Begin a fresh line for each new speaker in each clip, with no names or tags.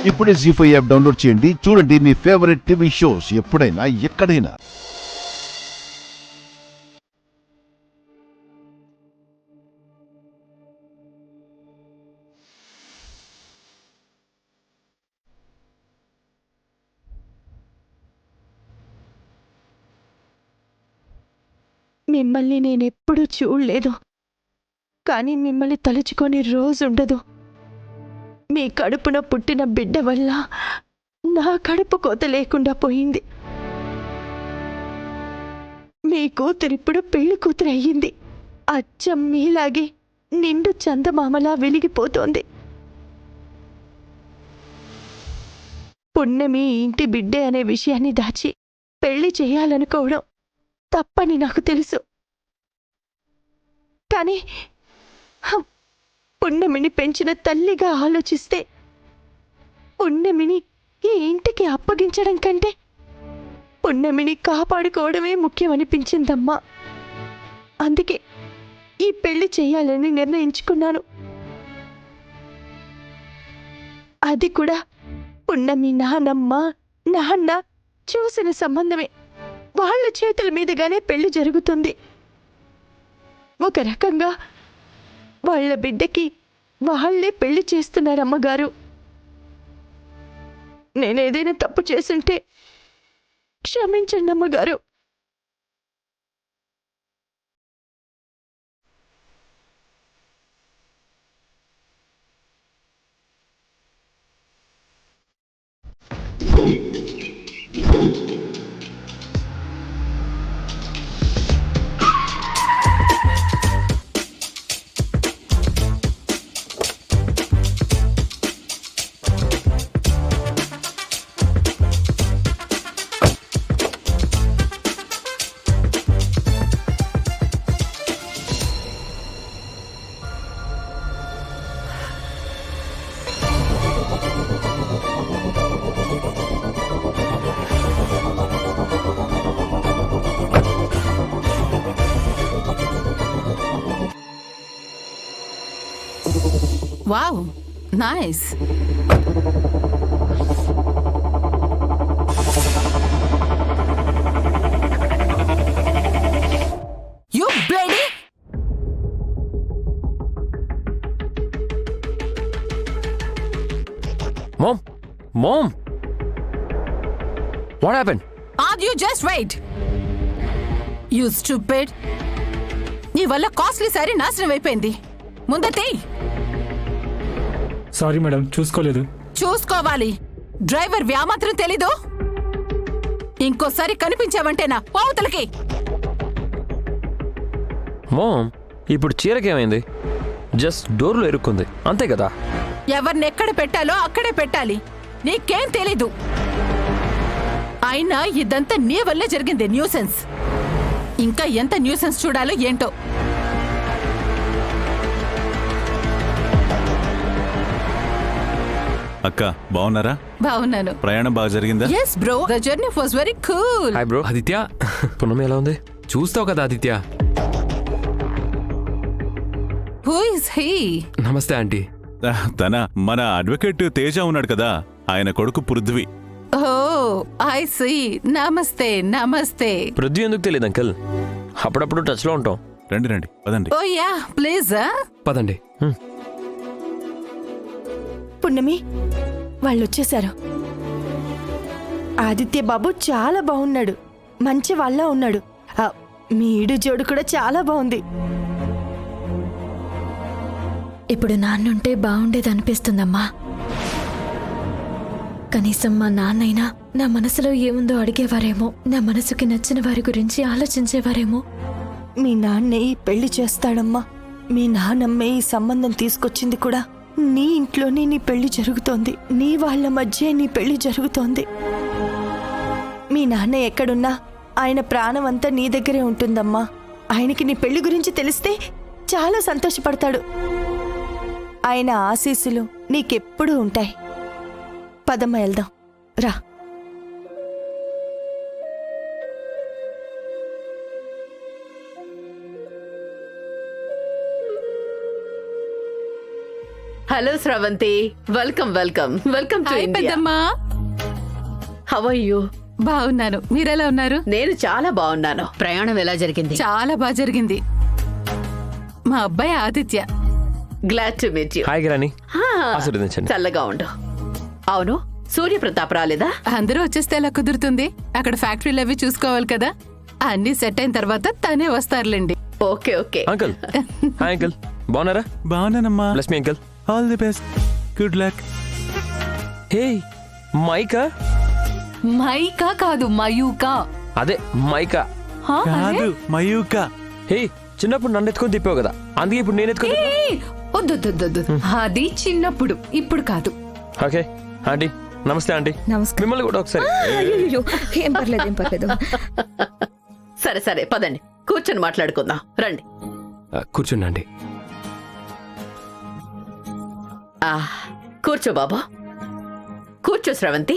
ఇప్పుడే జీ5 app download చేయండి. చూడండి మీ ఫేవరెట్ టీవీ షోస్ ఎప్పుడైనా ఎక్కడైనా.
మిమ్మల్ని నేనెప్పుడూ చూడలేదు, కానీ మిమ్మల్ని తలుచుకొని రోజుండదు. మీ కడుపున పుట్టిన బిడ్డ వల్ల నా కడుపు కోత లేకుండా పోయింది. మీ కూతురిప్పుడు పెళ్లి కూతురు అయ్యింది. అచ్చం మీలాగే నిండు చందమామలా వెలిగిపోతోంది. పుణ్యమి ఇంటి బిడ్డే అనే విషయాన్ని దాచి పెళ్లి చేయాలనుకోవడం తప్పని నాకు తెలుసు. కానీ పుణ్యమిని పెంచిన తల్లిగా ఆలోచిస్తే పుణ్యమిని ఈ ఇంటికి అప్పగించడం కంటే పుణ్యమిని కాపాడుకోవడమే ముఖ్యమనిపించిందమ్మా. అందుకే ఈ పెళ్లి చేయాలని నిర్ణయించుకున్నాను. అది కూడా పుణ్యమి నాన్న చూసిన సంబంధమే. వాళ్ళ చేతుల మీదుగానే పెళ్లి జరుగుతుంది. ఒక రకంగా వాళ్ళ బిడ్డకి వాళ్ళే పెళ్లి చేస్తున్నారమ్మగారు. నేనేదైనా తప్పు చేసుంటే క్షమించండి అమ్మగారు.
Wow, nice. You bloody!
Mom! What happened?
You just wait. You stupid. నీ వల్ల కాస్ట్లీ సారీ నాశనం అయిపోయింది. ముందతే.
సారీ మేడం, చూసుకోలేదు.
చూసుకోవాలి. డ్రైవర్ వ్యామాత్రం తెలీదు. ఇంకోసారి కనిపించావంటే నా పావుతలకి.
మామ్, ఇప్పుడు చీరకేమైంది? జస్ట్ డోర్లో ఇరుక్కుంది, అంతే కదా?
ఎవరిని ఎక్కడ పెట్టాలో అక్కడే పెట్టాలి. నీకేం తెలీదు. అయినా ఇదంతా నీ వల్లే జరిగింది. న్యూసెన్స్. ఇంకా ఎంత న్యూసెన్స్ చూడాలో ఏంటో.
అక్క బాగున్నారా?
బాగున్నాను.
ప్రయాణం బాగా జరిగిందా?
yes bro, the journey was very cool.
Hi bro. Aditya, పునమి ఎలా ఉంది? చూస్తావు కదా ఆదిత్య.
who is he?
నమస్తే ఆంటీ.
తన మన అడ్వకేట్ తేజ ఉన్నాడు కదా, ఆయన కొడుకు పృథ్వీ.
oh I see. నమస్తే నమస్తే.
పృథ్వీ ఎందుకు తెలియదు అంకల్? అప్పుడప్పుడు టచ్లో ఉంటాం.
రండి రండి పదండి.
oh yeah please.
పదండి.
పుణ్యమి, వాళ్ళు వచ్చేశారు. ఆదిత్య బాబు చాలా బాగున్నాడు, మంచి వాళ్ళ ఉన్నాడు. మీ ఈడు జోడు కూడా చాలా బాగుంది.
ఇప్పుడు నాన్నుంటే బాగుండేదనిపిస్తుందమ్మా. కనీసం మా నాన్నైనా నా మనసులో ఏముందో అడిగేవారేమో, నా మనసుకి నచ్చిన వారి గురించి ఆలోచించేవారేమో.
మీ నాన్నే ఈ పెళ్లి చేస్తాడమ్మా. మీ నాన్నమ్మే ఈ సంబంధం తీసుకొచ్చింది కూడా. నీ ఇంట్లోనే నీ పెళ్లి జరుగుతోంది. నీ వాళ్ళ మధ్య నీ పెళ్లి జరుగుతోంది. మీ నాన్న ఎక్కడున్నా ఆయన ప్రాణం అంతా నీ దగ్గరే ఉంటుందమ్మా. ఆయనకి నీ పెళ్లి గురించి తెలిస్తే చాలా సంతోషపడతాడు. ఆయన ఆశీస్సులు నీకెప్పుడూ ఉంటాయి. పదమ్మ వెళ్దాం రా.
Hello Sravanthi, welcome welcome welcome to
hi
India.
పెద్దమ్మా.
How are you?
బాగున్నాను, మీరెలా ఉన్నారు?
నేను చాలా బాగున్నాను. ప్రయాణం ఎలా జరిగింది?
చాలా బాగా జరిగింది. మా అబ్బాయి Aditya.
Glad to meet you.
Hi గిరాని ఆశీర్వదించండి.
చల్లగా ఉండు. అవును, సూర్యప్రతాప్ రాలేదా?
అందరూ వచ్చేస్తే ఎలా కుదురుతుంది? అక్కడ ఫ్యాక్టరీలు అవి చూసుకోవాలి కదా. అన్ని సెట్ అయిన తర్వాత తనే వస్తారులేండి.
Okay okay.
Uncle hi uncle, బాగున్నారా?
బాగున్నానమ్మా.
Bless me uncle.
All the best. Good luck.
Hey మైకా.
మైకా కాదు, మయూకా.
అదే మైకా.
కాదు, మయూక.
హే చిన్నప్పుడు నన్ను ఎత్తుకొని తిప్పావు కదా, అందుకే ఇప్పుడు నేను ఎత్తుకొని
వద్దు, అది చిన్నప్పుడు, ఇప్పుడు కాదు.
Okay aunty. నమస్తే ఆంటీ.
నమస్కారం.
మిమ్మల్ని కూడా ఒకసారి.
అయ్యో ఏం పర్లేదు.
సరే సరే, పదండి కూర్చొని మాట్లాడుకుందాం. రండి.
కూర్చోండి ఆంటీ.
ఆ, కూర్చో బాబా. కూర్చో శ్రవంతి.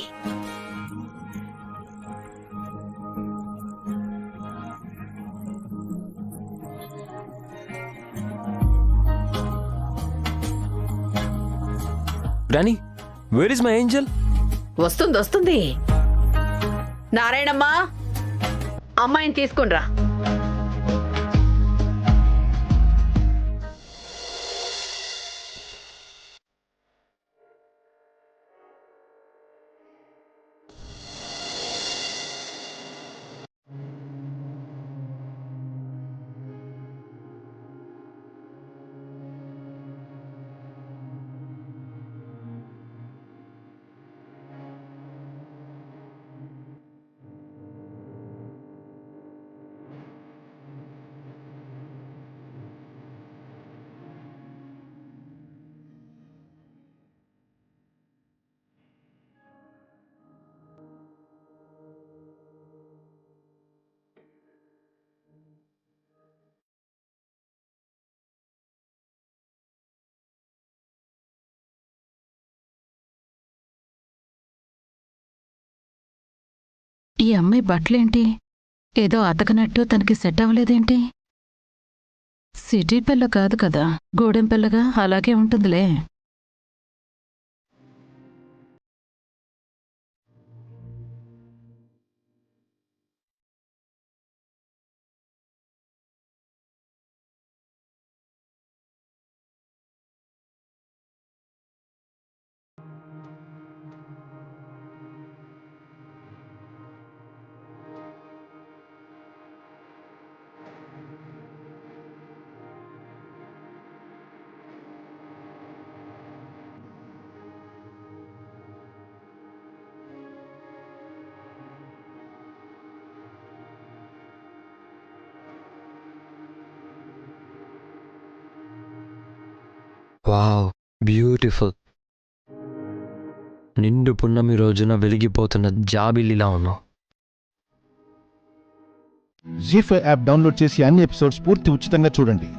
రాణి, వేర్ ఇస్ మై ఏంజల్?
వస్తుంది వస్తుంది. నారాయణమ్మా, అమ్మాయిని తీసుకునిరా.
ఈ అమ్మాయి బట్టలేంటి ఏదో అతకనట్టు తనకి సెట్ అవ్వలేదేంటి? సిటీ పిల్ల కాదు కదా, గూడెం పిల్లగా అలాగే ఉంటుందిలే.
Wow, beautiful. నిండు పున్నమి రోజున వెలిగిపోతున్న జాబిల్లిలా ఉన్నావు.
జీ5 యాప్ డౌన్లోడ్ చేసి అన్ని ఎపిసోడ్స్ పూర్తి ఉచితంగా చూడండి.